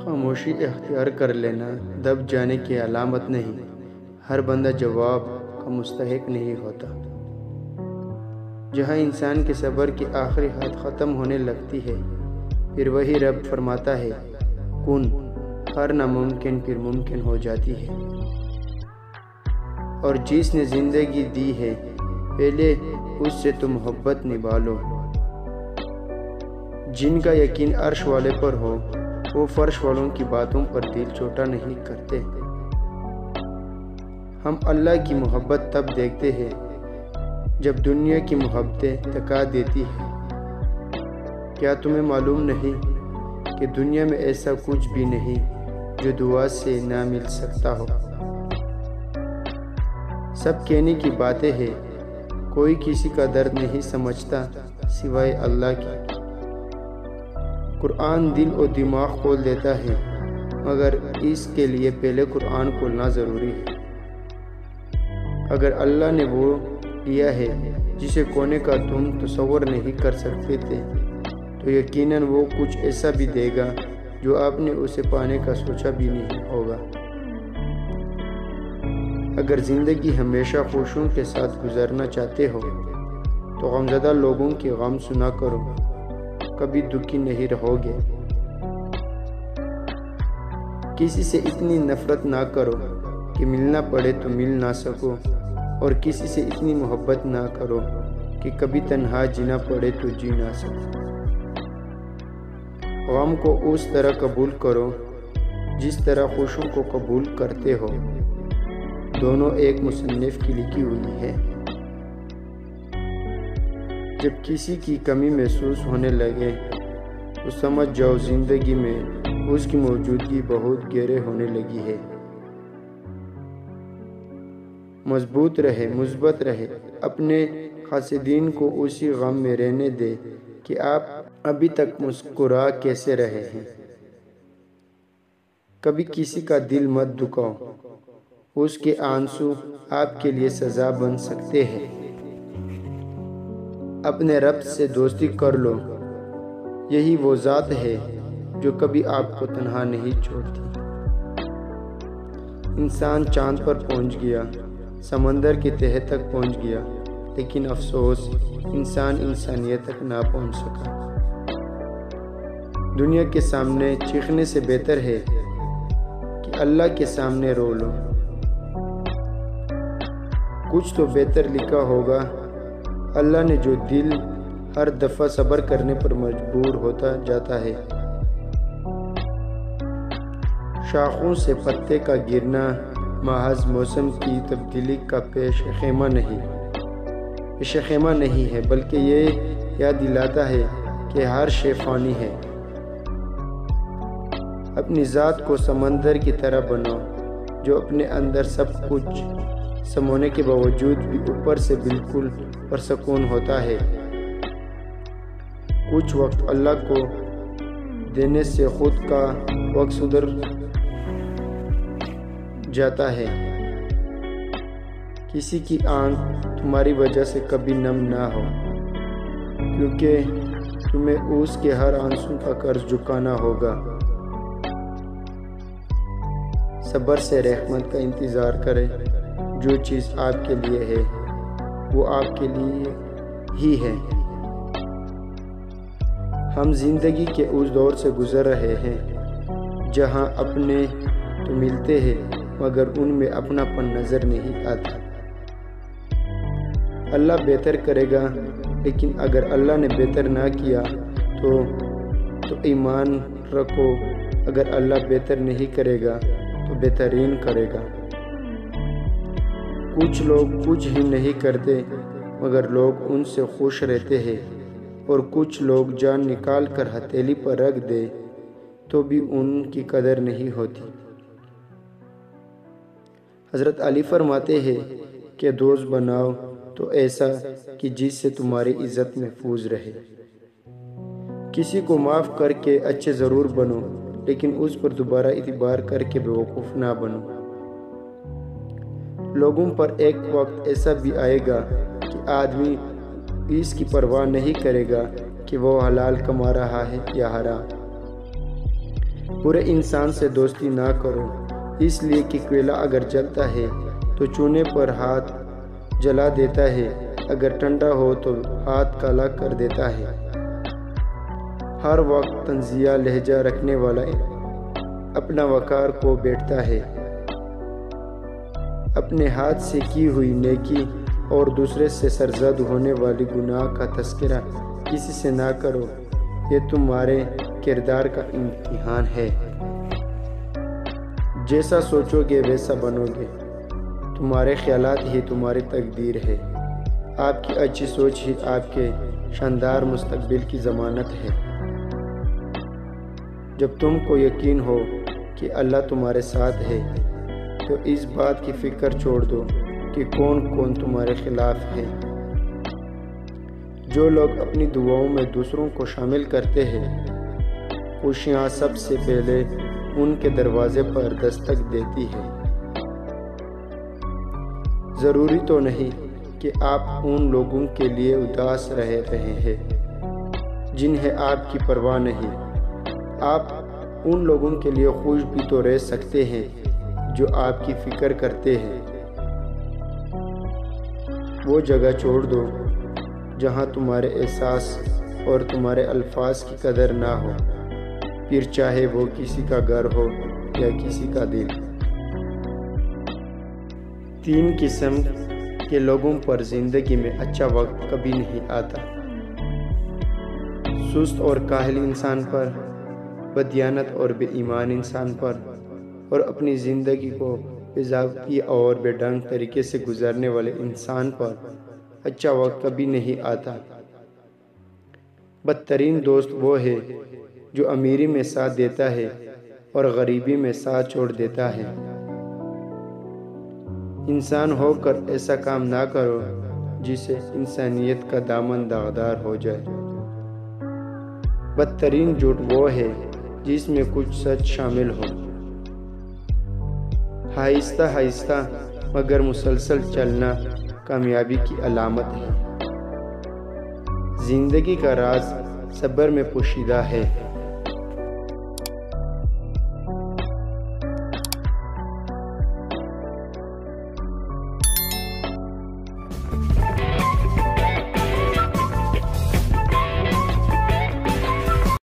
خاموشی اختیار کر لینا دب جانے کی علامت نہیں، ہر بندہ جواب کا مستحق نہیں ہوتا۔ جہاں انسان کے صبر کی آخری حد ختم ہونے لگتی ہے، پھر وہی رب فرماتا ہے کن، ہر ناممکن پھر ممکن ہو جاتی ہے۔ اور جس نے زندگی دی ہے پہلے اس سے تو محبت نبھا لو۔ جن کا یقین عرش والے پر ہو وہ فرش والوں کی باتوں پر دل چھوٹا نہیں کرتے۔ ہم اللہ کی محبت تب دیکھتے ہیں جب دنیا کی محبتیں تکا دیتی ہیں۔ کیا تمہیں معلوم نہیں کہ دنیا میں ایسا کچھ بھی نہیں جو دعا سے نہ مل سکتا ہو؟ سب کہنے کی باتیں ہیں، کوئی کسی کا درد نہیں سمجھتا سوائے اللہ کی۔ قرآن دل و دماغ کھول دیتا ہے، مگر اس کے لیے پہلے قرآن کھولنا ضروری ہے۔ اگر اللہ نے وہ دیا ہے جسے کھونے کا تم تصور نہیں کر سکتے تھے، تو یقیناً وہ کچھ ایسا بھی دے گا جو آپ نے اسے پانے کا سوچا بھی نہیں ہوگا۔ اگر زندگی ہمیشہ خوشیوں کے ساتھ گزارنا چاہتے ہو تو غمزدہ لوگوں کی غم سنا کرو، کبھی دکھی نہیں رہو گے۔ کسی سے اتنی نفرت نہ کرو کہ ملنا پڑے تو مل نہ سکو، اور کسی سے اتنی محبت نہ کرو کہ کبھی تنہا جینا پڑے تو جی نہ سکو۔ غم کو اس طرح قبول کرو جس طرح خوشیوں کو قبول کرتے ہو، دونوں ایک مصنف کی لکھی ہوئی ہے۔ جب کسی کی کمی محسوس ہونے لگے تو سمجھ جاؤ زندگی میں اس کی موجودگی بہت گہرے ہونے لگی ہے۔ مضبوط رہے، مثبت رہے، اپنے حاسدین کو اسی غم میں رہنے دے کہ آپ ابھی تک مسکرا کیسے رہے ہیں۔ کبھی کسی کا دل مت دکھاؤ، اس کے آنسو آپ کے لیے سزا بن سکتے ہیں۔ اپنے رب سے دوستی کر لو، یہی وہ ذات ہے جو کبھی آپ کو تنہا نہیں چھوڑتی۔ انسان چاند پر پہنچ گیا، سمندر کی تہہ تک پہنچ گیا، لیکن افسوس انسان انسانیت تک نہ پہنچ سکا۔ دنیا کے سامنے چیخنے سے بہتر ہے کہ اللہ کے سامنے رو لو۔ کچھ تو بہتر لکھا ہوگا، اللہ نے جو دل ہر دفعہ صبر کرنے پر مجبور ہوتا جاتا ہے۔ شاخوں سے پتے کا گرنا محض موسم کی تبدیلی کا پیش خیمہ نہیں ہے، بلکہ یہ یاد دلاتا ہے کہ ہر شے فانی ہے۔ اپنی ذات کو سمندر کی طرح بناؤ جو اپنے اندر سب کچھ سمونے کے باوجود بھی اوپر سے بالکل پرسکون ہوتا ہے۔ کچھ وقت اللہ کو دینے سے خود کا وقت سدھر جاتا ہے۔ کسی کی آنکھ تمہاری وجہ سے کبھی نم نہ ہو، کیونکہ تمہیں اس کے ہر آنسو کا قرض چکانا ہوگا۔ صبر سے رحمت کا انتظار کریں، جو چیز آپ کے لیے ہے وہ آپ کے لیے ہی ہے۔ ہم زندگی کے اس دور سے گزر رہے ہیں جہاں اپنے تو ملتے ہیں مگر ان میں اپنا پن نظر نہیں آتا۔ اللہ بہتر کرے گا، لیکن اگر اللہ نے بہتر نہ کیا تو ایمان رکھو، اگر اللہ بہتر نہیں کرے گا تو بہترین کرے گا۔ کچھ لوگ کچھ ہی نہیں کرتے مگر لوگ ان سے خوش رہتے ہیں، اور کچھ لوگ جان نکال کر ہتھیلی پر رکھ دے تو بھی ان کی قدر نہیں ہوتی۔ حضرت علی فرماتے ہیں کہ دوست بناؤ تو ایسا کہ جس سے تمہاری عزت محفوظ رہے۔ کسی کو معاف کر کے اچھے ضرور بنو، لیکن اس پر دوبارہ اعتبار کر کے بیوقوف نہ بنو۔ لوگوں پر ایک وقت ایسا بھی آئے گا کہ آدمی اس کی پرواہ نہیں کرے گا کہ وہ حلال کما رہا ہے یا حرام۔ برے انسان سے دوستی نہ کرو، اس لیے کہ کوئلہ اگر جلتا ہے تو چونے پر ہاتھ جلا دیتا ہے، اگر ٹھنڈا ہو تو ہاتھ کالا کر دیتا ہے۔ ہر وقت طنزیہ لہجہ رکھنے والا اپنا وقار کو بیٹھتا ہے۔ اپنے ہاتھ سے کی ہوئی نیکی اور دوسرے سے سرزد ہونے والی گناہ کا تذکرہ کسی سے نہ کرو، یہ تمہارے کردار کا امتحان ہے۔ جیسا سوچو گے ویسا بنو گے، تمہارے خیالات ہی تمہاری تقدیر ہے۔ آپ کی اچھی سوچ ہی آپ کے شاندار مستقبل کی ضمانت ہے۔ جب تم کو یقین ہو کہ اللہ تمہارے ساتھ ہے تو اس بات کی فکر چھوڑ دو کہ کون کون تمہارے خلاف ہے۔ جو لوگ اپنی دعاؤں میں دوسروں کو شامل کرتے ہیں، خوشیاں سب سے پہلے ان کے دروازے پر دستک دیتی ہے۔ ضروری تو نہیں کہ آپ ان لوگوں کے لیے اداس رہے ہیں جنہیں آپ کی پرواہ نہیں۔ آپ ان لوگوں کے لیے خوش بھی تو رہ سکتے ہیں جو آپ کی فکر کرتے ہیں۔ وہ جگہ چھوڑ دو جہاں تمہارے احساس اور تمہارے الفاظ کی قدر نہ ہو، پھر چاہے وہ کسی کا گھر ہو یا کسی کا دل۔ 3 قسم کے لوگوں پر زندگی میں اچھا وقت کبھی نہیں آتا: سست اور کاہل انسان پر، بددیانت اور بے ایمان انسان پر، اور اپنی زندگی کو بے اور بے ڈھنگ طریقے سے گزارنے والے انسان پر اچھا وقت کبھی نہیں آتا۔ بدترین دوست وہ ہے جو امیری میں ساتھ دیتا ہے اور غریبی میں ساتھ چھوڑ دیتا ہے۔ انسان ہو کر ایسا کام نہ کرو جس سے انسانیت کا دامن داغدار ہو جائے۔ بدترین جھوٹ وہ ہے جس میں کچھ سچ شامل ہو۔ آہستہ آہستہ مگر مسلسل چلنا کامیابی کی علامت ہے۔ زندگی کا راز صبر میں پوشیدہ ہے۔